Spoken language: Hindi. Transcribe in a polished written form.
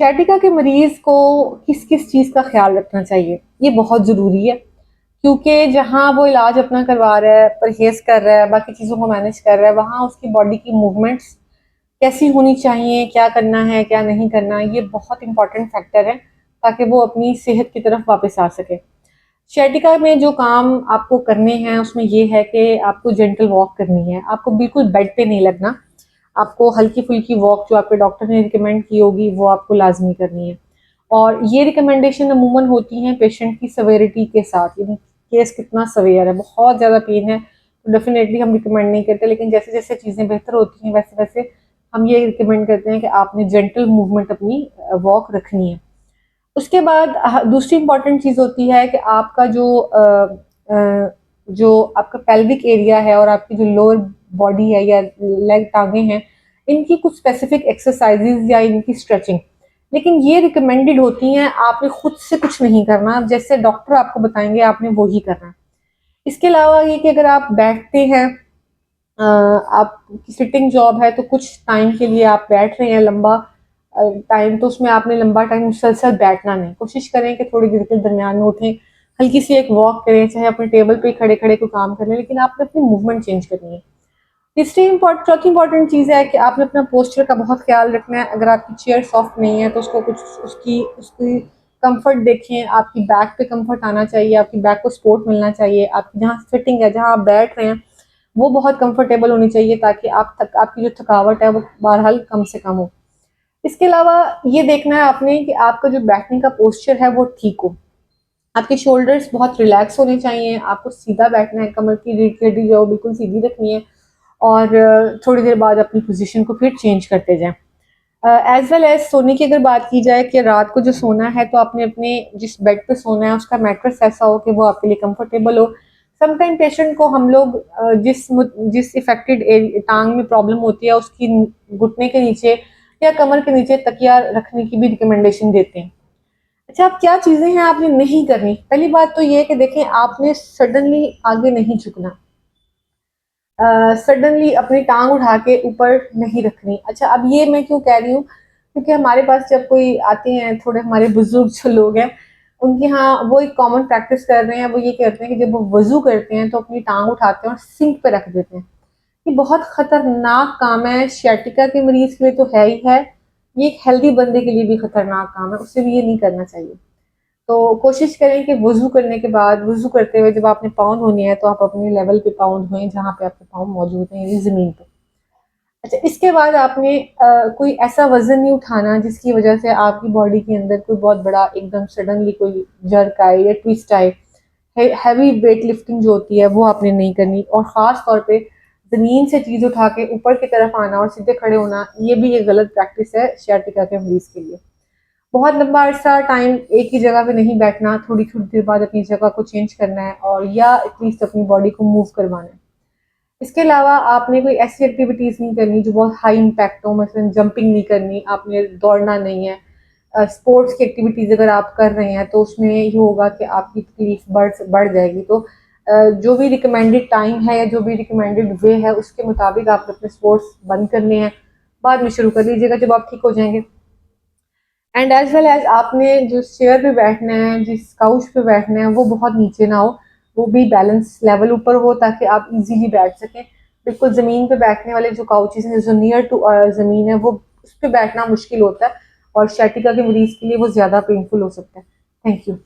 सciatica के मरीज को किस किस चीज़ का ख्याल रखना चाहिए, ये बहुत ज़रूरी है। क्योंकि जहाँ वो इलाज अपना करवा रहा है, परहेज़ कर रहा है, बाकी चीज़ों को मैनेज कर रहा है, वहाँ उसकी बॉडी की मूवमेंट्स कैसी होनी चाहिए, क्या करना है, क्या नहीं करना, ये बहुत इंपॉर्टेंट फैक्टर है ताकि वो अपनी सेहत की तरफ वापस आ सके। सciatica में जो काम आपको करने हैं उसमें ये है कि आपको जेंटल वॉक करनी है, आपको बिल्कुल बेड पे नहीं लगना। आपको हल्की-फुल्की वॉक जो आपके डॉक्टर ने रिकमेंड की होगी वो आपको लाज़मी करनी है। और ये रिकमेंडेशन अमूमन होती हैं पेशेंट की सेवेरिटी के साथ, यानी केस कितना सवेयर है, बहुत ज़्यादा पेन है तो डेफिनेटली हम रिकमेंड नहीं करते, लेकिन जैसे-जैसे चीज़ें बेहतर होती हैं वैसे-वैसे हम ये रिकमेंड करते हैं कि आपने जेंटल मूवमेंट अपनी वॉक रखनी है। उसके बाद दूसरी इम्पॉर्टेंट चीज़ होती है कि आपका जो आपका पेल्विक एरिया है और आपकी जो लोअर बॉडी है या लेग टांगे हैं, इनकी कुछ स्पेसिफिक एक्सरसाइजेज या इनकी स्ट्रेचिंग, लेकिन ये रिकमेंडेड होती हैं, आपने खुद से कुछ नहीं करना, जैसे डॉक्टर आपको बताएंगे आपने वो ही करना है। इसके अलावा ये कि अगर आप बैठते हैं, आपकी सिटिंग जॉब है तो कुछ टाइम के लिए आप बैठ रहे हैं लंबा टाइम, तो उसमें आपने लंबा टाइम मुसलसल बैठना नहीं, कोशिश करें कि थोड़ी देर के दरमियान में उठें, हल्की सी एक वॉक करें, चाहे अपने टेबल पे खड़े खड़े कोई काम कर लें, लेकिन आपने अपनी मूवमेंट चेंज करनी है। चौथी इंपॉर्टेंट चीज़ है कि आपने अपना पोस्चर का बहुत ख्याल रखना है। अगर आपकी चेयर सॉफ्ट नहीं है तो उसको कुछ उसकी उसकी कंफर्ट देखें, आपकी बैक पे कंफर्ट आना चाहिए, आपकी बैक को सपोर्ट मिलना चाहिए, आपकी जहाँ फिटिंग है, जहाँ आप बैठ रहे हैं वो बहुत कंफर्टेबल होनी चाहिए ताकि आपकी जो थकावट है वो बहरहाल कम से कम हो। इसके अलावा ये देखना है आपने कि आपका जो बैठने का पोस्चर है वो ठीक हो, आपके शोल्डर्स बहुत रिलैक्स होने चाहिए, आपको सीधा बैठना है, कमर की रीढ़ की हड्डी जो है वो बिल्कुल सीधी रखनी है और थोड़ी देर बाद अपनी पोजीशन को फिर चेंज करते जाएं। एज वेल एज सोने की अगर बात की जाए कि रात को जो सोना है तो आपने अपने जिस बेड पे सोना है उसका मैट्रेस ऐसा हो कि वो आपके लिए कंफर्टेबल हो। समटाइम पेशेंट को हम लोग जिस इफेक्टेड टांग में प्रॉब्लम होती है उसकी घुटने के नीचे या कमर के नीचे तकिया रखने की भी रिकमेंडेशन देते हैं। अच्छा, अब क्या चीज़ें हैं आपने नहीं करनी। पहली बात तो ये है कि देखें, आपने सडनली आगे नहीं झुकना, सडनली अपनी टांग उठा के ऊपर नहीं रखनी। अच्छा, अब ये मैं क्यों कह रही हूँ, क्योंकि हमारे पास जब कोई आते हैं, थोड़े हमारे बुजुर्ग जो लोग हैं, उनके यहाँ वो एक कॉमन प्रैक्टिस कर रहे हैं, वो ये करते हैं कि जब वो वजू करते हैं तो अपनी टांग उठाते हैं और सिंक पे रख देते हैं। ये बहुत खतरनाक काम है, sciatica के मरीज के लिए तो है ही है, ये एक हेल्दी बंदे के लिए भी खतरनाक काम है, उससे भी ये नहीं करना चाहिए। तो कोशिश करें कि वज़ू करने के बाद, वज़ू करते हुए जब आपने पाँव धोने हैं तो आप अपने लेवल पे पाँव धोएं जहाँ पे आपके पाँव मौजूद हैं, यानी ज़मीन पे। अच्छा, इसके बाद आपने कोई ऐसा वज़न नहीं उठाना जिसकी वजह से आपकी बॉडी के अंदर कोई बहुत बड़ा एकदम सडनली कोई जर्क आए या ट्विस्ट आए। हैवी वेट लिफ्टिंग जो होती है वो आपने नहीं करनी, और ख़ास तौर पे ज़मीन से चीज़ उठा के ऊपर की तरफ आना और सीधे खड़े होना, ये भी एक गलत प्रैक्टिस है sciatica के मरीज के लिए। बहुत लंबा अरसा टाइम एक ही जगह पे नहीं बैठना, थोड़ी थोड़ी देर बाद अपनी जगह को चेंज करना है और या एटलीस्ट अपनी बॉडी को मूव करवाना है। इसके अलावा आपने कोई ऐसी एक्टिविटीज़ नहीं करनी जो बहुत हाई इम्पैक्ट हो, मतलब जंपिंग नहीं करनी, आपने दौड़ना नहीं है। स्पोर्ट्स की एक्टिविटीज़ अगर आप कर रहे हैं तो उसमें ये होगा कि आपकी तकलीफ बढ़ जाएगी। तो जो भी रिकमेंडेड टाइम है या जो भी रिकमेंडेड वे है उसके मुताबिक आप अपने स्पोर्ट्स बंद करने हैं, बाद में शुरू कर लीजिएगा जब आप ठीक हो जाएंगे। एंड एज वेल एज आपने जो चेयर पे बैठना है, जिस काउच पे बैठना है, वो बहुत नीचे ना हो, वो भी बैलेंस लेवल ऊपर हो ताकि आप इजीली बैठ सकें। बिल्कुल ज़मीन पे बैठने वाले जो काउचेस हैं जो नियर टू ज़मीन है, वो उस पर बैठना मुश्किल होता है और sciatica के मरीज के लिए वो ज़्यादा पेनफुल हो सकता है। Thank you.